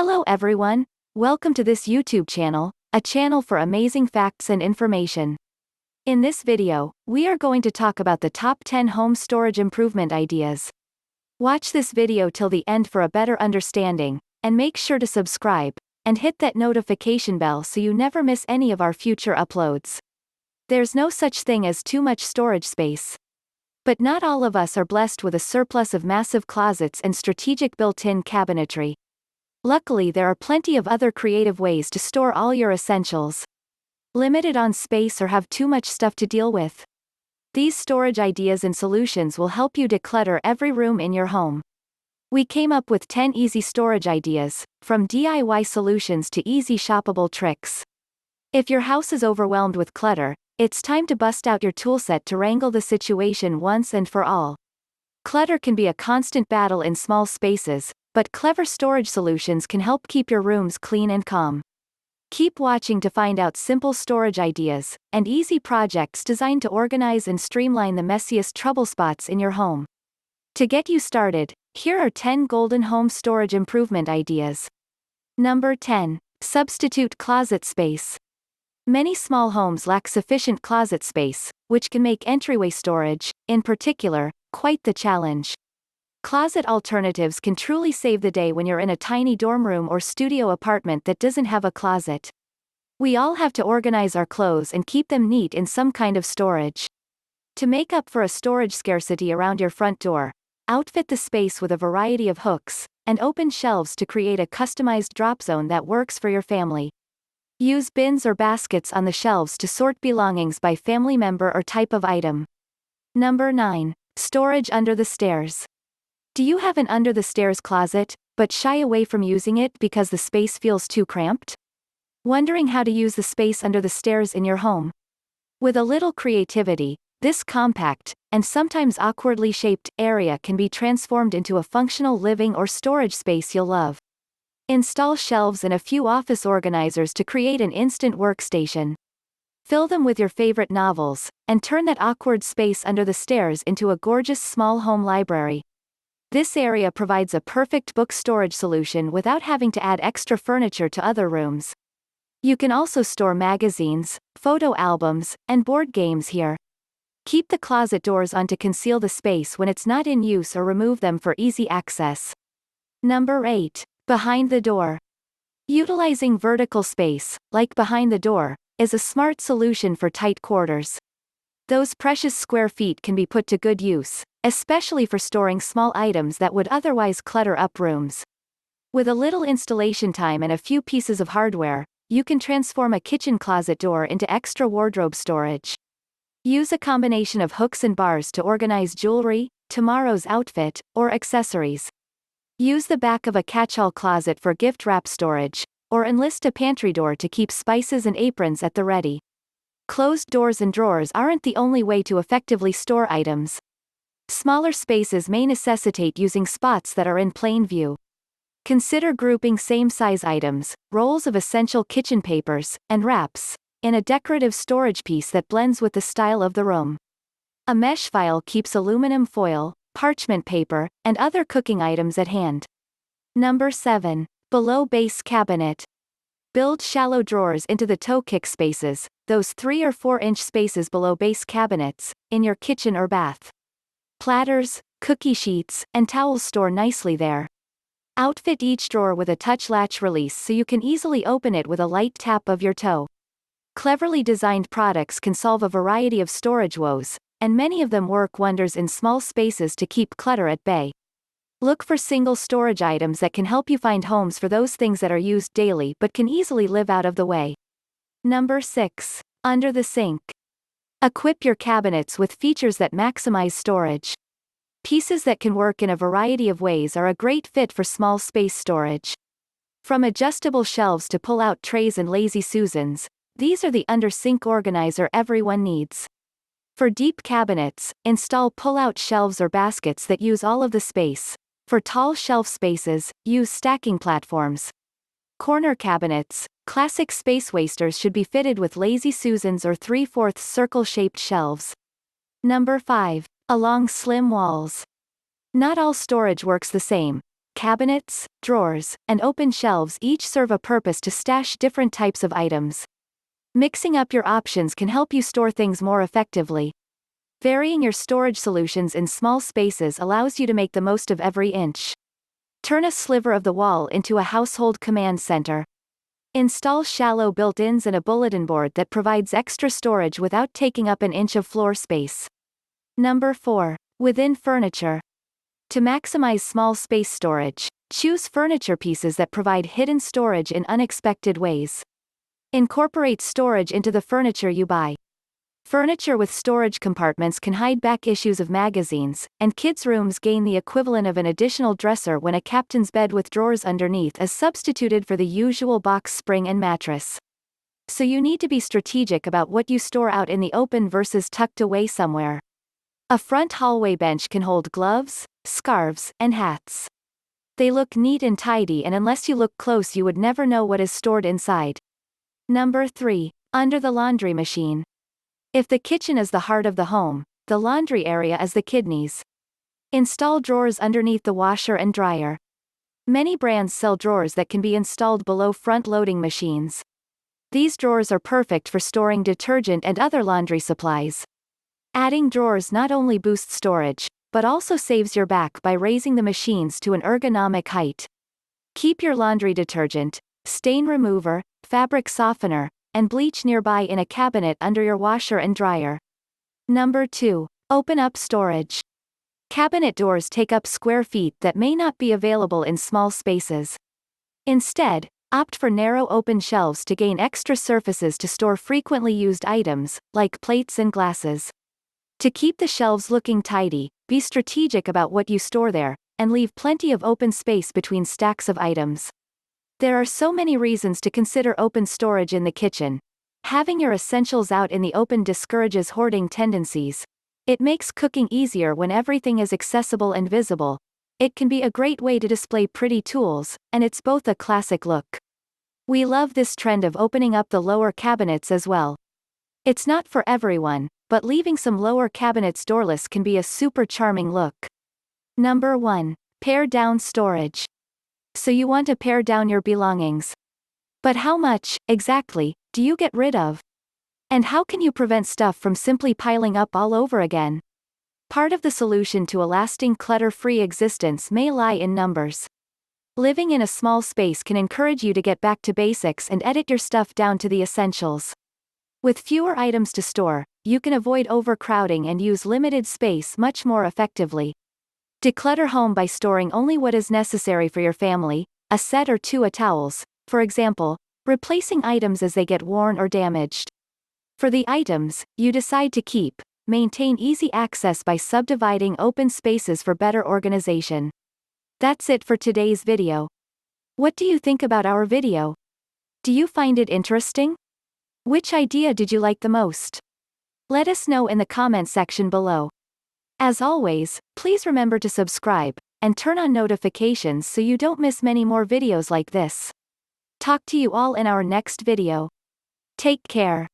Hello everyone, welcome to this YouTube channel, a channel for amazing facts and information. In this video, we are going to talk about the top 10 home storage improvement ideas. Watch this video till the end for a better understanding, and make sure to subscribe, and hit that notification bell so you never miss any of our future uploads. There's no such thing as too much storage space. But not all of us are blessed with a surplus of massive closets and strategic built-in cabinetry. Luckily, there are plenty of other creative ways to store all your essentials. Limited on space or have too much stuff to deal with? These storage ideas and solutions will help you declutter every room in your home. We came up with 10 easy storage ideas, from DIY solutions to easy shoppable tricks. If your house is overwhelmed with clutter, it's time to bust out your toolset to wrangle the situation once and for all. Clutter can be a constant battle in small spaces, but clever storage solutions can help keep your rooms clean and calm. Keep watching to find out simple storage ideas and easy projects designed to organize and streamline the messiest trouble spots in your home. To get you started, here are 10 golden home storage improvement ideas. Number 10. Substitute closet space. Many small homes lack sufficient closet space, which can make entryway storage, in particular, quite the challenge. Closet alternatives can truly save the day when you're in a tiny dorm room or studio apartment that doesn't have a closet. We all have to organize our clothes and keep them neat in some kind of storage. To make up for a storage scarcity around your front door, outfit the space with a variety of hooks and open shelves to create a customized drop zone that works for your family. Use bins or baskets on the shelves to sort belongings by family member or type of item. Number 9. Storage under the stairs. Do you have an under-the-stairs closet, but shy away from using it because the space feels too cramped? Wondering how to use the space under the stairs in your home? With a little creativity, this compact, and sometimes awkwardly shaped, area can be transformed into a functional living or storage space you'll love. Install shelves and a few office organizers to create an instant workstation. Fill them with your favorite novels, and turn that awkward space under the stairs into a gorgeous small home library. This area provides a perfect book storage solution without having to add extra furniture to other rooms. You can also store magazines, photo albums, and board games here. Keep the closet doors on to conceal the space when it's not in use or remove them for easy access. Number 8. Behind the door. Utilizing vertical space, like behind the door, is a smart solution for tight quarters. Those precious square feet can be put to good use, especially for storing small items that would otherwise clutter up rooms. With a little installation time and a few pieces of hardware, you can transform a kitchen closet door into extra wardrobe storage. Use a combination of hooks and bars to organize jewelry, tomorrow's outfit, or accessories. Use the back of a catch-all closet for gift wrap storage, or enlist a pantry door to keep spices and aprons at the ready. Closed doors and drawers aren't the only way to effectively store items. Smaller spaces may necessitate using spots that are in plain view. Consider grouping same-size items, rolls of essential kitchen papers, and wraps, in a decorative storage piece that blends with the style of the room. A mesh file keeps aluminum foil, parchment paper, and other cooking items at hand. Number 7. Below base cabinet. Build shallow drawers into the toe kick spaces, those 3 or 4 inch spaces below base cabinets, in your kitchen or bath. Platters, cookie sheets, and towels store nicely there. Outfit each drawer with a touch latch release so you can easily open it with a light tap of your toe. Cleverly designed products can solve a variety of storage woes, and many of them work wonders in small spaces to keep clutter at bay. Look for single storage items that can help you find homes for those things that are used daily but can easily live out of the way. Number 6. Under the sink. Equip your cabinets with features that maximize storage. Pieces that can work in a variety of ways are a great fit for small space storage. From adjustable shelves to pull-out trays and lazy Susans, these are the under-sink organizer everyone needs. For deep cabinets, install pull-out shelves or baskets that use all of the space. For tall shelf spaces, use stacking platforms. Corner cabinets, classic space wasters should be fitted with lazy Susans or 3/4 circle-shaped shelves. Number 5. Along slim walls. Not all storage works the same, cabinets, drawers, and open shelves each serve a purpose to stash different types of items. Mixing up your options can help you store things more effectively. Varying your storage solutions in small spaces allows you to make the most of every inch. Turn a sliver of the wall into a household command center. Install shallow built-ins and a bulletin board that provides extra storage without taking up an inch of floor space. Number 4. Within furniture. To maximize small space storage, choose furniture pieces that provide hidden storage in unexpected ways. Incorporate storage into the furniture you buy. Furniture with storage compartments can hide back issues of magazines, and kids' rooms gain the equivalent of an additional dresser when a captain's bed with drawers underneath is substituted for the usual box spring and mattress. So you need to be strategic about what you store out in the open versus tucked away somewhere. A front hallway bench can hold gloves, scarves, and hats. They look neat and tidy, and unless you look close you would never know what is stored inside. Number 3. Under the laundry machine. If the kitchen is the heart of the home, the laundry area is the kidneys. Install drawers underneath the washer and dryer. Many brands sell drawers that can be installed below front-loading machines. These drawers are perfect for storing detergent and other laundry supplies. Adding drawers not only boosts storage, but also saves your back by raising the machines to an ergonomic height. Keep your laundry detergent, stain remover, fabric softener, and bleach nearby in a cabinet under your washer and dryer. Number 2. Open up storage. Cabinet doors take up square feet that may not be available in small spaces. Instead, opt for narrow open shelves to gain extra surfaces to store frequently used items, like plates and glasses. To keep the shelves looking tidy, be strategic about what you store there, and leave plenty of open space between stacks of items. There are so many reasons to consider open storage in the kitchen. Having your essentials out in the open discourages hoarding tendencies. It makes cooking easier when everything is accessible and visible. It can be a great way to display pretty tools, and it's both a classic look. We love this trend of opening up the lower cabinets as well. It's not for everyone, but leaving some lower cabinets doorless can be a super charming look. Number 1. Pare down storage. So you want to pare down your belongings. But how much, exactly, do you get rid of? And how can you prevent stuff from simply piling up all over again? Part of the solution to a lasting clutter-free existence may lie in numbers. Living in a small space can encourage you to get back to basics and edit your stuff down to the essentials. With fewer items to store, you can avoid overcrowding and use limited space much more effectively. Declutter home by storing only what is necessary for your family, a set or two of towels, for example, replacing items as they get worn or damaged. For the items you decide to keep, maintain easy access by subdividing open spaces for better organization. That's it for today's video. What do you think about our video? Do you find it interesting? Which idea did you like the most? Let us know in the comment section below. As always, please remember to subscribe, and turn on notifications so you don't miss many more videos like this. Talk to you all in our next video. Take care.